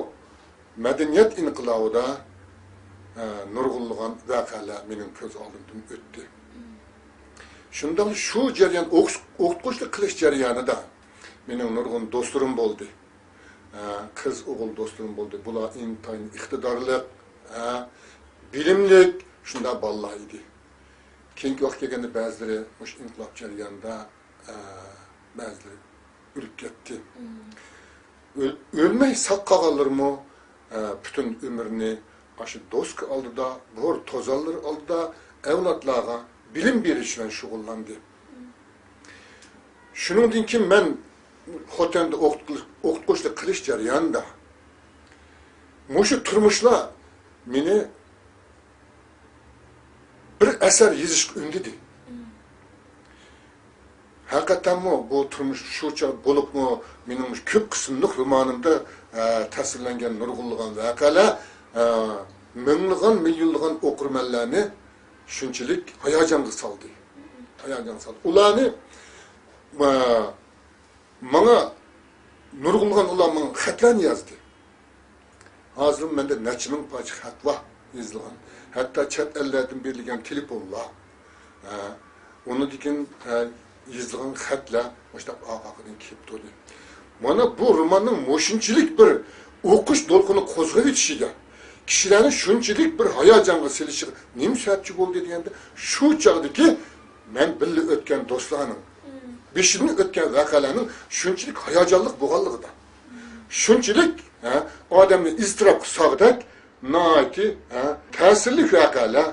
madaniyat inqilobida nurg'unlagan voqealar mening ko'z oldimdan o'tdi. Shundan shu jarayon o'qituvchilik qilish jarayonida mening nurg'un do'stlarim bo'ldi. Qiz o'g'il do'stlarim bo'ldi. Bular intayin iqtidorli, bilimlik, shunda bolalar edi. Keyingi vaqt kelganda ba'zilari mush inqilob jarayonida ba'zilari o'lib ketdi. Ölmey saq qolganlarmi butun umrini aşı dost aldıda, bor tozallar aldıda evlatlarga bilim beriş bilan shug'ullandı. Shuningdan keyin men Xotanda o'qituvchilik qilish jarayonida mushu turmushlar meni bir asar yozishga undidi. Haqiqatdanmi bu turmush shucha bo'libmi mening ko'p qismli romanimda tasvirlangan nurg'unlagan voqealar minglag'an millionlag'an o'qirmanlarni shunchalik hayajonga soldi. Ularni menga nurg'unlagan ular menga xatlarni yozdi. Hozir menda necha ming parcha xat bor yozilgan. Hatto chet ellardan berilgan telefonlar, undan yozilgan xatlar o'sha oqaqidan kelib turdi. Mana bu romanning mo'shinchilik bir o'qish to'lqini qo'zg'ab etishiga kishilarni shunchalik bir hayajonga selishi nima sababchi bo'ldi deganda shu chog'dagi men birga o'tgan do'stlarning beshidan o'tgan voqealarning shunchalik hayajonli bo'lganligida shunchalik odamni iztirobga solg'dak noiti ta'sirli voqealar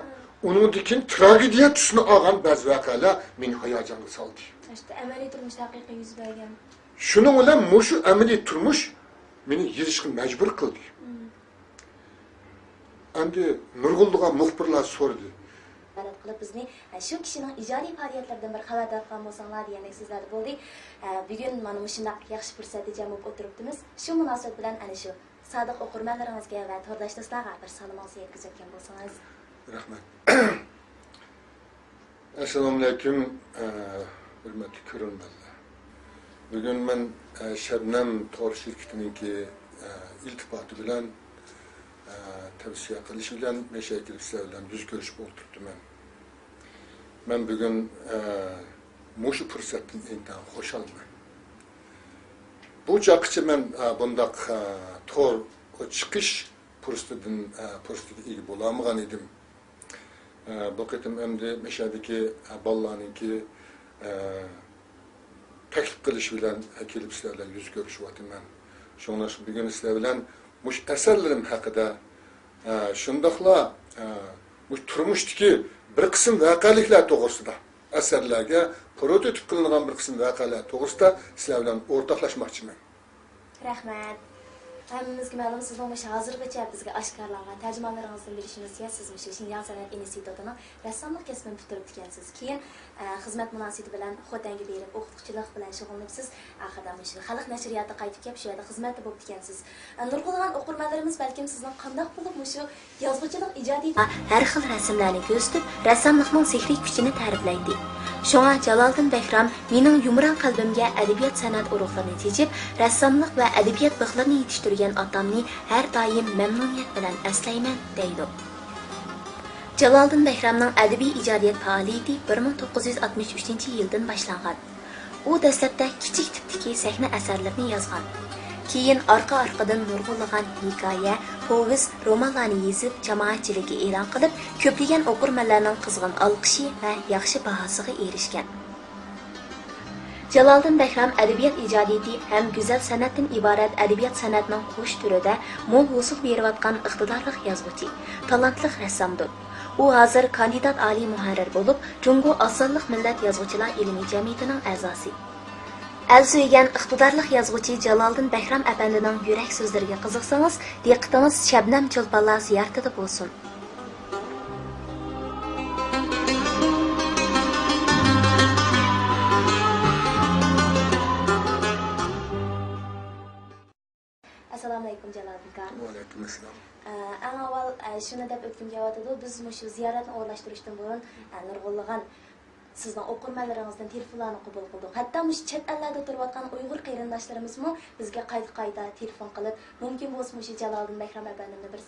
uningdan tragediya tusini olgan ba'zi voqealar meni hayajonga soldi. İşte amaliy turmush haqiqiy yuz bergan. Shuning bilan mushu amaliy turmush meni yozishga majbur qildi. Endi nurg'unlagan muxbirlar so'radi. Qilib bizni shu kishining ijodiy faoliyatlaridan bir xabardor qilgan bo'lsanglar degandek sizlar bo'ldi. Bugun mana shunday yaxshi fursatda jam bo'lib o'tiribmiz. Shu munosabat bilan ana shu sodiq o'qirmanlaringizga va to'rdosh do'stlarga bir salomingizni yetkazayotgan bo'lsangiz. Rahmat. Assalomu alaykum, hurmatli ko'ruvchilar. Bugun men Shabnam tor shirkatiningki iltifoti bilan tavsiya qilish bilan meshaytirishlar bilan yuz ko'rishib o'tiribman. Men bugun mushu fursatdan intan xushalman. Bu chaqchi men bundaq tor chiqish fursatiga ega bo'lamagan edim. Bu qitim endi meshadagi bolalarningki taklif qilish bilan kelib sizlar bilan yuz ko'rishyapman. Shundan so'ng bugun sizlar bilan mush asarlarim haqida shundoqla mush turmushdagi bir qism voqeliklar to'g'risida asarlarga prototip qilingan bir qism voqealar to'g'risida sizlar bilan o'rtoqlashmoqchiman. Rahmat. Hammamizga ma'lum sizning hozirgacha bizga oshkorlangan tarjimalaringizdan bilishimizga siz Şinjan San'at institutining rassomlik kasbini bitirib ekansiz. Keyin xizmat munosabati bilan Xotanga berib o'qituvchilik bilan shug'ullanibsiz. Oxirida shu xalq nashriyotida qaytib kelib shu yerda xizmatda bo'lib ekansiz. Nurg'ulg'an o'qirmanlarimiz balkim sizning qanday bo'lib shu yozuvchilik ijodiy har xil rasmlarni ko'rsatib, rassomlikning sehriy kuchini ta'riflaydi. Şoňa Jaloliddin Behram mening yumran qalbimga adabiyot san'at urug'larini tejib, rassomlik va adabiyot bixlarini yetishtirgan otamni har doim mamnuniyat bilan eslayman deydi. Jaloliddin Behramning adabiy ijodiyat faoliyati 1963-yildan boshlangan. U dastlabda kichik tipdagi sahna asarlarini yozgan. Keyin orqa-orqadan nurg'ulg'an hikoya, povest, romanlarni yozib, jamoatchilikka e'lon qilib, ko'plagan o'qirmanlarning qizg'in olqishi va yaxshi bahosiga erishgan. Jaloliddin Behram adabiyot ijodiyati ham go'zal san'atdan iborat adabiyot san'atining qo'sh turida mo'l hosil berayotgan iqtidorli yozuvchi, talantli rassomdir. U hozir kandidat oliy muharrir bo'lib, Jungo Osonliq millat yozuvchilar ilmiy jamiyatining a'zosi. Әл-Сүйген iqtidorli yozuvchi Jaloliddin Behram apandining yurak so'zlariga qiziqsangiz, diqqatingiz Shabnam Cho'lponlar ziyoratida bo'lsin. Assalomu alaykum Jaloliddin aka. Va alaykum assalom. Eng avval shuni deb o'tkim kelyotdi, biz shu ziyoratni o'ylashtirishdan burun nurg'ulg'an sizning o'qirmanlaringizdan telefonlarni qabul qildik. Hatto chet ellarda turayotgan Uyg'ur qarindoshlarimiz bizga qayta telefon qilib, mumkin bo'lsa Jaloliddin Behram apandimni bir